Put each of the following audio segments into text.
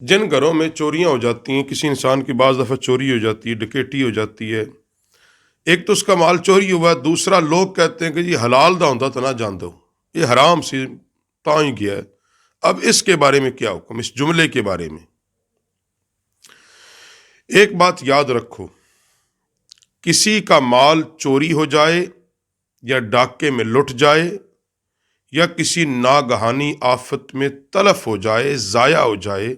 جن گھروں میں چوریاں ہو جاتی ہیں، کسی انسان کی بعض دفعہ چوری ہو جاتی ہے، ڈکیٹی ہو جاتی ہے، ایک تو اس کا مال چوری ہوا ہے، دوسرا لوگ کہتے ہیں کہ جی حلال دا ہوندا تو نہ جان دو، یہ حرام سی تاں ہی گیا ہے۔ اب اس کے بارے میں کیا حکم، اس جملے کے بارے میں ایک بات یاد رکھو، کسی کا مال چوری ہو جائے یا ڈاکے میں لٹ جائے یا کسی ناگہانی آفت میں تلف ہو جائے، ضائع ہو جائے،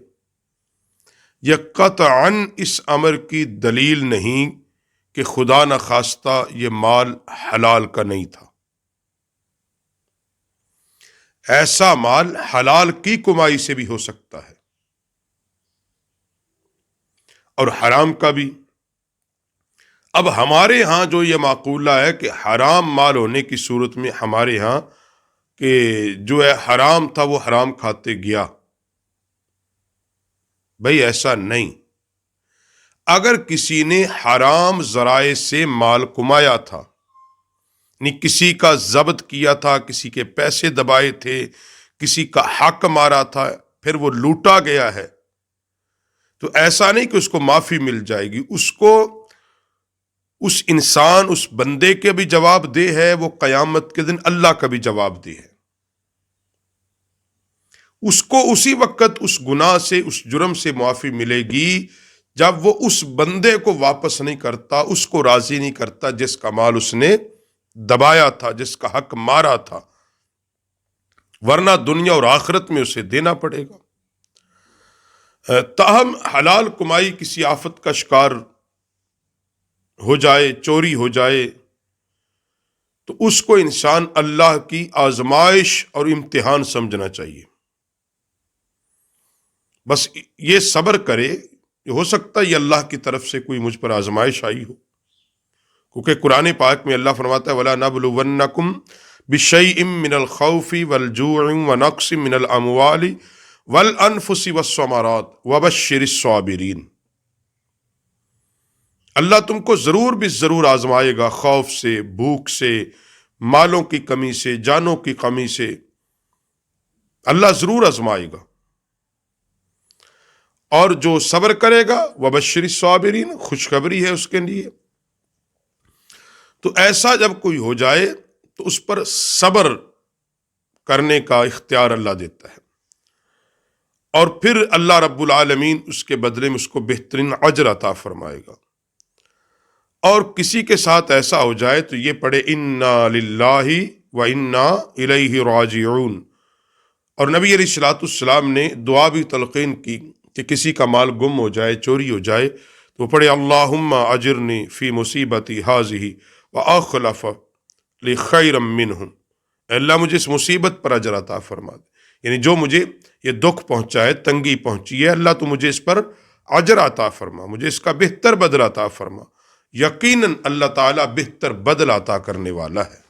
یہ قطعاً اس امر کی دلیل نہیں کہ خدا نخواستہ یہ مال حلال کا نہیں تھا۔ ایسا مال حلال کی کمائی سے بھی ہو سکتا ہے اور حرام کا بھی۔ اب ہمارے ہاں جو یہ معقولہ ہے کہ حرام مال ہونے کی صورت میں ہمارے ہاں کہ جو ہے حرام تھا وہ حرام کھاتے گیا، بھئی ایسا نہیں۔ اگر کسی نے حرام ذرائع سے مال کمایا تھا، یعنی کسی کا ضبط کیا تھا، کسی کے پیسے دبائے تھے، کسی کا حق مارا تھا، پھر وہ لوٹا گیا ہے، تو ایسا نہیں کہ اس کو معافی مل جائے گی، اس کو اس انسان، اس بندے کے بھی جواب دہ ہے، وہ قیامت کے دن اللہ کا بھی جواب دہ ہے۔ اس کو اسی وقت اس گناہ سے، اس جرم سے معافی ملے گی جب وہ اس بندے کو واپس نہیں کرتا، اس کو راضی نہیں کرتا جس کا مال اس نے دبایا تھا، جس کا حق مارا تھا، ورنہ دنیا اور آخرت میں اسے دینا پڑے گا۔ تاہم حلال کمائی کسی آفت کا شکار ہو جائے، چوری ہو جائے، تو اس کو انسان اللہ کی آزمائش اور امتحان سمجھنا چاہیے۔ بس یہ صبر کرے، یہ ہو سکتا ہے یہ اللہ کی طرف سے کوئی مجھ پر آزمائش آئی ہو، کیونکہ قرآن پاک میں اللہ فرماتا ہے وَلَا نَبْلُوَنَّكُمْ بِشَيْءٍ مِّنَ الْخَوْفِ وَالْجُوعِ وَنَقْصٍ مِّنَ الْأَمْوَالِ وَالْأَنفُسِ وَالثَّمَرَاتِ وَبَشِّرِ الصَّابِرِينَ۔ اللہ تم کو ضرور بھی ضرور آزمائے گا، خوف سے، بھوک سے، مالوں کی کمی سے، جانوں کی کمی سے، اللہ ضرور آزمائے گا، اور جو صبر کرے گا وَبَشِّرِ الصَّابِرِينَ، خوشخبری ہے اس کے لیے۔ تو ایسا جب کوئی ہو جائے تو اس پر صبر کرنے کا اختیار اللہ دیتا ہے، اور پھر اللہ رب العالمین اس کے بدلے میں اس کو بہترین اجر عطا فرمائے گا۔ اور کسی کے ساتھ ایسا ہو جائے تو یہ پڑھے انا للہ و انا الیہ راجعون، اور نبی علیہ الصلوۃ والسلام نے دعا بھی تلقین کی کہ کسی کا مال گم ہو جائے، چوری ہو جائے، تو پڑھے اللہم اجرنی فی مصیبتی ہذہ واخلف لی خیرا منہ، اے اللہ مجھے اس مصیبت پر اجر عطا فرما دے، یعنی جو مجھے یہ دکھ پہنچا ہے، تنگی پہنچی ہے، اللہ تو مجھے اس پر اجر عطا فرما، مجھے اس کا بہتر بدلہ عطا فرما۔ یقیناً اللہ تعالیٰ بہتر بدلہ عطا کرنے والا ہے۔